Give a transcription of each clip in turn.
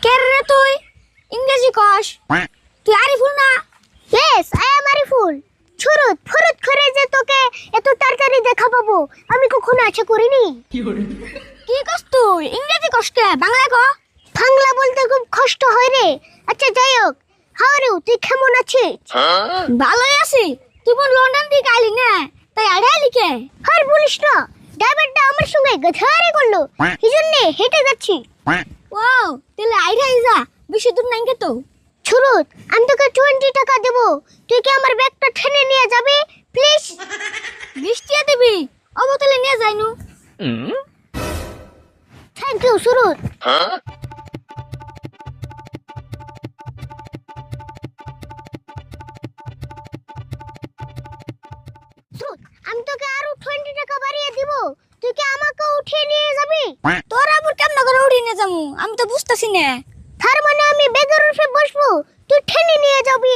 কে রে তুই ইংরেজি কস তুই আরিফুল না? Yes I am Ariful. ছুরুত ফুরুত করে যে তোকে এত তাড়াতাড়ি দেখা পাবো আমি কখনো আশা করিনি। কি কস তুই ইংরেজি কস কে বাংলা ক? বাংলা বলতে খুব কষ্ট হয় রে। আচ্ছা যাই হোক, হাউ আর ইউ, তুই কেমন আছিস? ভালোই আছি। তুই বোন লন্ডন থেকে আইলি না, তাই আড়াই লিখে আর বলিস না, ড্রাইভারটা আমার সঙ্গে গধারে করলো, এই জন্যে হেঁটে যাচ্ছি। ওয়াও তাহলে আইরাই যা, বেশি দূর নাই কে তো। ছুরুত আমি তোকে 20 টাকা দেবো, তুই কি আমার ব্যাগটা ঠেলে নিয়ে যাবি প্লিজ? 20 টাকা দিবি? অবতলে নিয়ে যাইনু। Thank you ছুরুত। ছুরুত, আমি তোকে আরো 20 টাকা বাড়িয়ে দিব, তুই কি আমাকে উঠিয়ে নিয়ে যাবি? তোর আবার কেমন করে উড়ি নিয়ে যামু আমি তো বুঝতাছি না। তার মানে আমি ব্যাগের উপরে বসবো, তুই ঠেলে নিয়ে যাবি?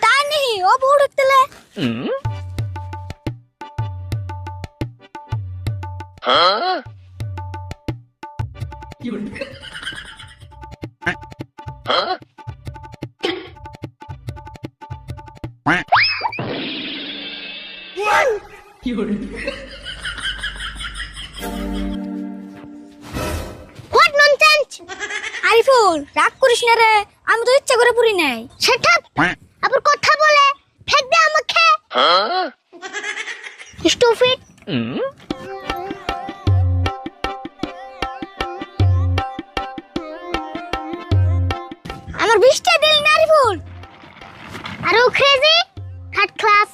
তাই নেই ও বড় তেলে। What nonsense! আরিফুল রাগ করিস না রে, আমি তো ইচ্ছা করে পুরি নাই। Shut up! আবার কথা বলে ফেক দে আমাকে। স্টুপিড! আমার 20 টাকা দিলি না আরিফুল? আর ও ক্রেজি থার্ড ক্লাস।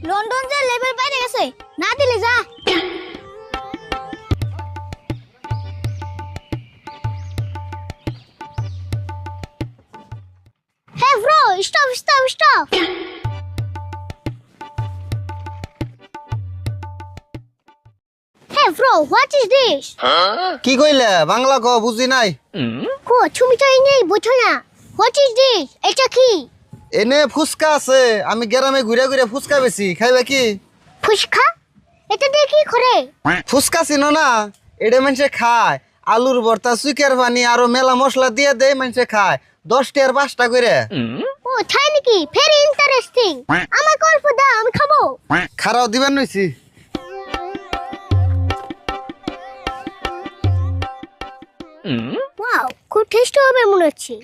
লন্ডন যে লেভেল বাইরে গেছে, না দিলে যা। Hey bro, stop stop stop! Hey bro, what is this? কি কইলে বাংলা ক বুঝি নাই। কো তুমি তো ইংরেজি বুঝো না। What is this? এটা কি? এনে ফুচকা আছে, আমি গ্রামে ঘুরে ঘুরে ফুচকা বেশি, খাইবে কি? ফুচকা? এটা দিয়ে কি করে? ফুচকা চিনো না? এটা মানুষে খায়, আলুর ভর্তা, চুইকের পানি আরো মেলা মশলা দিয়ে দেয়, মানুষে খায় 10 টাকার 5টা করে। ও তাই নাকি? Very interesting. আমাকে অল্প দাও, আমি খাবো। খারাও দিবেন নইছি। ওয়াও, খুব টেস্টি হবে মনে হচ্ছে।